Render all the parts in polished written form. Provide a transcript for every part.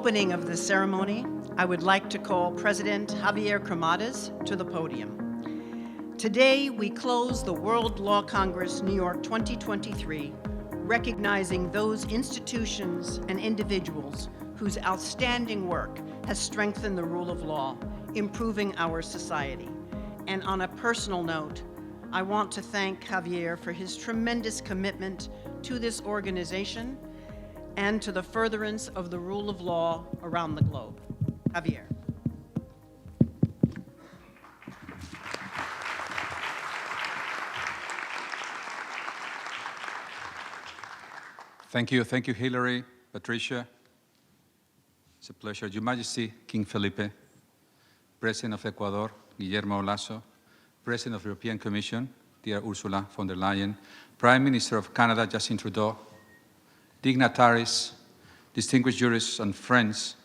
opening of this ceremony, I would like to call President Javier Cremades to the podium. Today, we close the World Law Congress New York 2023, recognizing those institutions and individuals whose outstanding work has strengthened the rule of law, improving our society. And on a personal note, I want to thank Javier for his tremendous commitment to this organization and to the furtherance of the rule of law around the globe. Javier. Thank you, Hillary, Patricia. It's a pleasure. Your Majesty, King Felipe, President of Ecuador, Guillermo Lasso, President of the European Commission, dear Ursula von der Leyen, Prime Minister of Canada, Justin Trudeau, dignitaries, distinguished jurists and friends,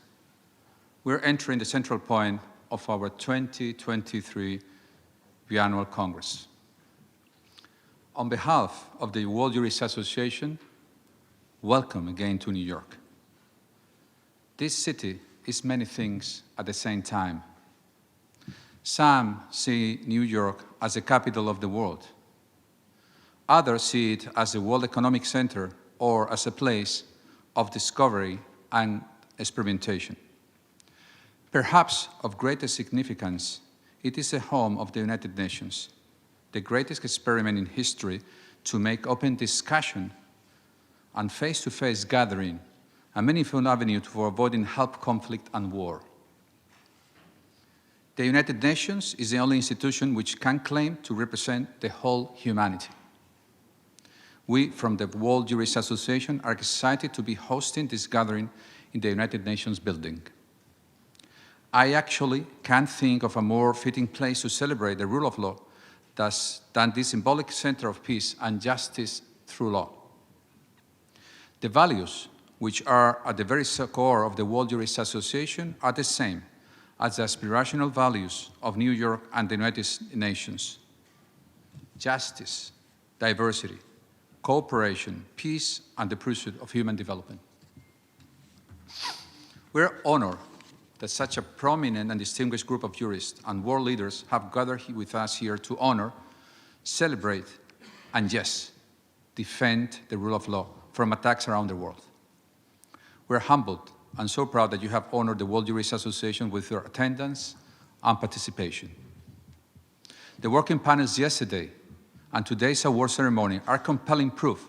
we're entering the central point of our 2023 biannual Congress. On behalf of the World Jurist Association, welcome again to New York. This city is many things at the same time. Some see New York as the capital of the world. Others see it as the World Economic Center or as a place of discovery and experimentation. Perhaps of greatest significance, it is the home of the United Nations, the greatest experiment in history to make open discussion and face-to-face gathering a meaningful avenue for avoiding help, conflict, and war. The United Nations is the only institution which can claim to represent the whole humanity. We, from the World Jurist Association, are excited to be hosting this gathering in the United Nations building. I actually can't think of a more fitting place to celebrate the rule of law than this symbolic center of peace and justice through law. The values which are at the very core of the World Jurist Association are the same as the aspirational values of New York and the United Nations: justice, diversity, cooperation, peace, and the pursuit of human development. We're honored that such a prominent and distinguished group of jurists and world leaders have gathered with us here to honor, celebrate, and yes, defend the rule of law from attacks around the world. We're humbled and so proud that you have honored the World Jurist Association with your attendance and participation. The working panels yesterday and today's award ceremony are compelling proof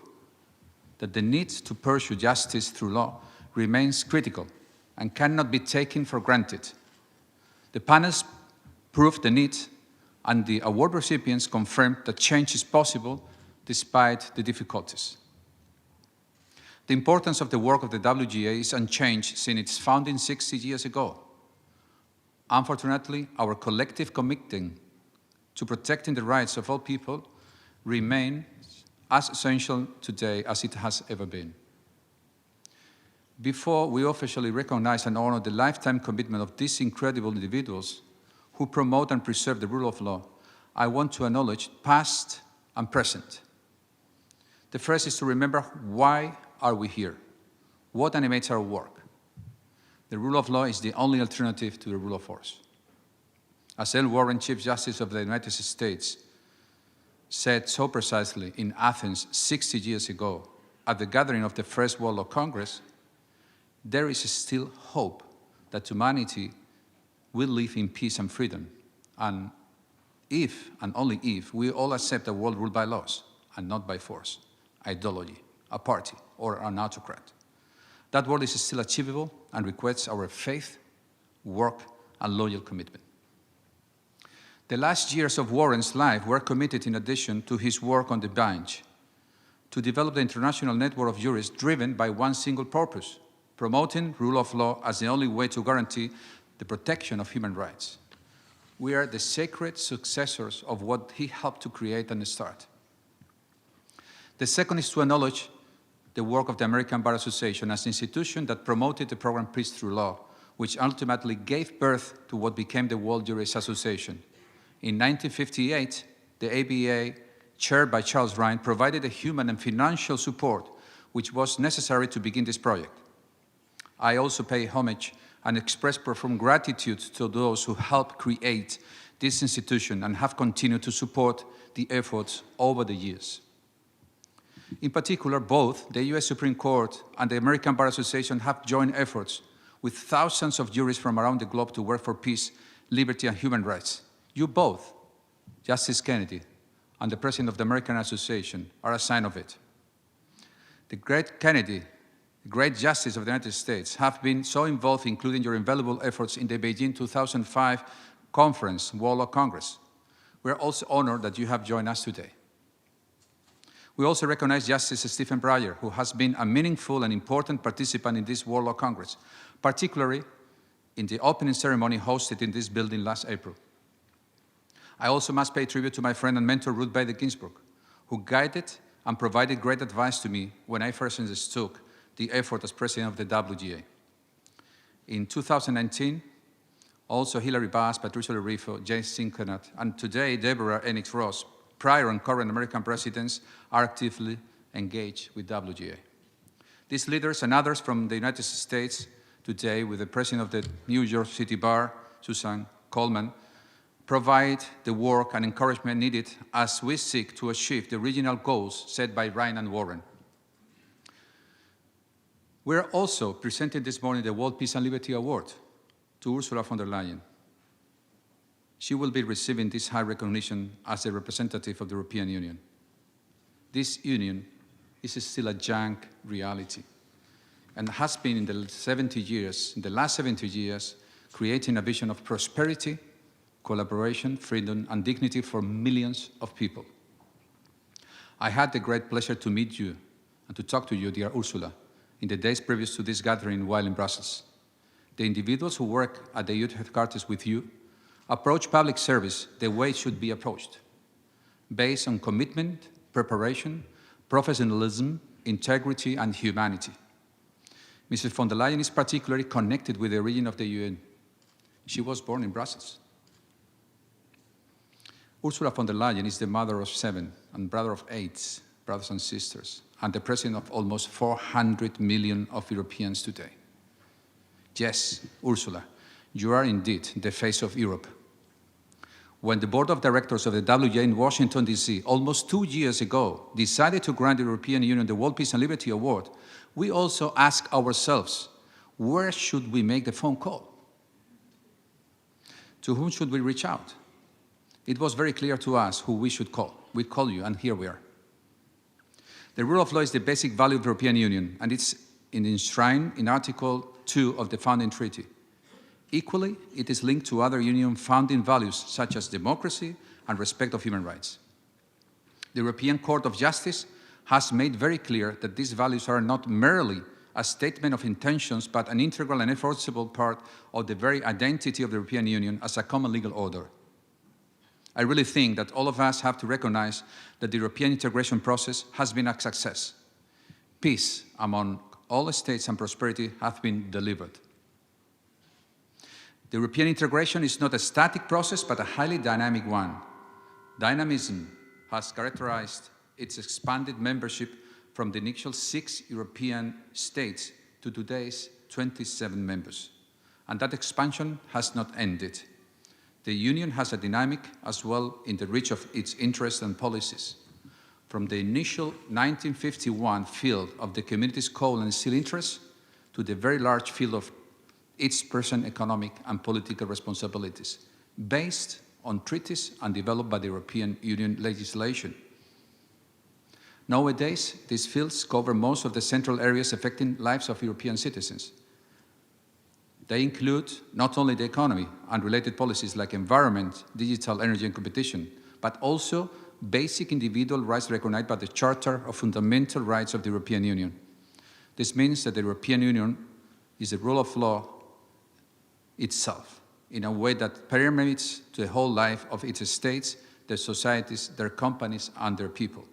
that the need to pursue justice through law remains critical and cannot be taken for granted. The panels proved the need, and the award recipients confirmed that change is possible despite the difficulties. The importance of the work of the WJA is unchanged since its founding 60 years ago. Unfortunately, our collective commitment to protecting the rights of all people remains as essential today as it has ever been. Before we officially recognize and honor the lifetime commitment of these incredible individuals who promote and preserve the rule of law, I want to acknowledge past and present. The first is to remember why are we here? What animates our work? The rule of law is the only alternative to the rule of force. As L. Warren, Chief Justice of the United States, said so precisely in Athens 60 years ago at the gathering of the First World Law Congress, there is still hope that humanity will live in peace and freedom, and if, and only if, we all accept a world ruled by laws and not by force, ideology, a party, or an autocrat. That world is still achievable and requires our faith, work, and loyal commitment. The last years of Warren's life were committed, in addition to his work on the bench, to develop the international network of jurists driven by one single purpose: promoting rule of law as the only way to guarantee the protection of human rights. We are the sacred successors of what he helped to create and start. The second is to acknowledge the work of the American Bar Association as an institution that promoted the program Peace Through Law, which ultimately gave birth to what became the World Jurist Association. In 1958, the ABA, chaired by Charles Ryan, provided the human and financial support which was necessary to begin this project. I also pay homage and express profound gratitude to those who helped create this institution and have continued to support the efforts over the years. In particular, both the US Supreme Court and the American Bar Association have joined efforts with thousands of jurists from around the globe to work for peace, liberty, and human rights. You both, Justice Kennedy and the President of the American Association, are a sign of it. The great Kennedy, the great Justice of the United States, have been so involved, including your invaluable efforts in the Beijing 2005 Conference, World Law Congress. We are also honored that you have joined us today. We also recognize Justice Stephen Breyer, who has been a meaningful and important participant in this World Law Congress, particularly in the opening ceremony hosted in this building last April. I also must pay tribute to my friend and mentor Ruth Bader Ginsburg, who guided and provided great advice to me when I first undertook the effort as president of the WJA. In 2019, also Hilary Bass, Patricia Lorifo, James Sinconat, and today Deborah Enix Ross, prior and current American presidents, are actively engaged with WJA. These leaders and others from the United States today, with the president of the New York City Bar, Susan Coleman, provide the work and encouragement needed as we seek to achieve the regional goals set by Ryan and Warren. We are also presenting this morning the World Peace and Liberty Award to Ursula von der Leyen. She will be receiving this high recognition as a representative of the European Union. This union is still a young reality and has been in the last 70 years, creating a vision of prosperity, collaboration, freedom, and dignity for millions of people. I had the great pleasure to meet you and to talk to you, dear Ursula, in the days previous to this gathering while in Brussels. The individuals who work at the youth headquarters with you approach public service the way it should be approached, based on commitment, preparation, professionalism, integrity, and humanity. Mrs. von der Leyen is particularly connected with the region of the UN. She was born in Brussels. Ursula von der Leyen is the mother of 7 and brother of 8 brothers and sisters, and the president of almost 400 million of Europeans today. Yes, Ursula, you are indeed the face of Europe. When the board of directors of the WJA in Washington, D.C., almost 2 years ago, decided to grant the European Union the World Peace and Liberty Award, we also asked ourselves, where should we make the phone call? To whom should we reach out? It was very clear to us who we should call. We call you, and here we are. The rule of law is the basic value of the European Union, and it's enshrined in Article 2 of the founding treaty. Equally, it is linked to other Union founding values, such as democracy and respect of human rights. The European Court of Justice has made very clear that these values are not merely a statement of intentions, but an integral and enforceable part of the very identity of the European Union as a common legal order. I really think that all of us have to recognize that the European integration process has been a success. Peace among all states and prosperity have been delivered. The European integration is not a static process, but a highly dynamic one. Dynamism has characterized its expanded membership from the initial 6 European states to today's 27 members. And that expansion has not ended. The Union has a dynamic as well in the reach of its interests and policies. From the initial 1951 field of the community's coal and steel interests to the very large field of its present economic and political responsibilities, based on treaties and developed by the European Union legislation. Nowadays, these fields cover most of the central areas affecting lives of European citizens. They include not only the economy and related policies like environment, digital, energy, and competition, but also basic individual rights recognized by the Charter of Fundamental Rights of the European Union. This means that the European Union is the rule of law itself, in a way that permeates the whole life of its states, their societies, their companies, and their people.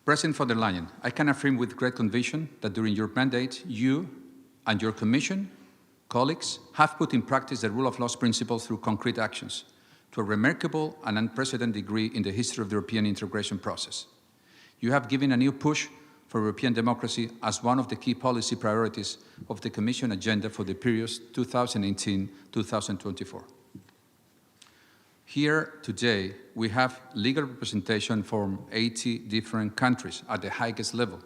President von der Leyen, I can affirm with great conviction that during your mandate, you and your Commission, colleagues, have put in practice the rule of law's principles through concrete actions to a remarkable and unprecedented degree in the history of the European integration process. You have given a new push for European democracy as one of the key policy priorities of the Commission agenda for the period 2018-2024. Here today, we have legal representation from 80 different countries at the highest level,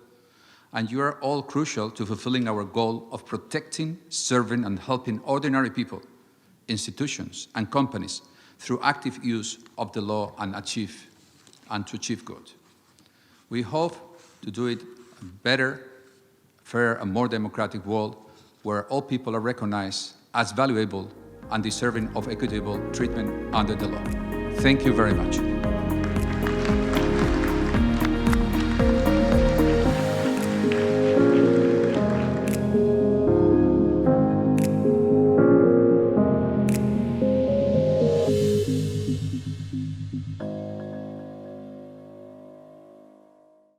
and you are all crucial to fulfilling our goal of protecting, serving, and helping ordinary people, institutions, and companies through active use of the law and to achieve good. We hope to do it a better, fair, and more democratic world where all people are recognized as valuable and deserving of equitable treatment under the law. Thank you very much.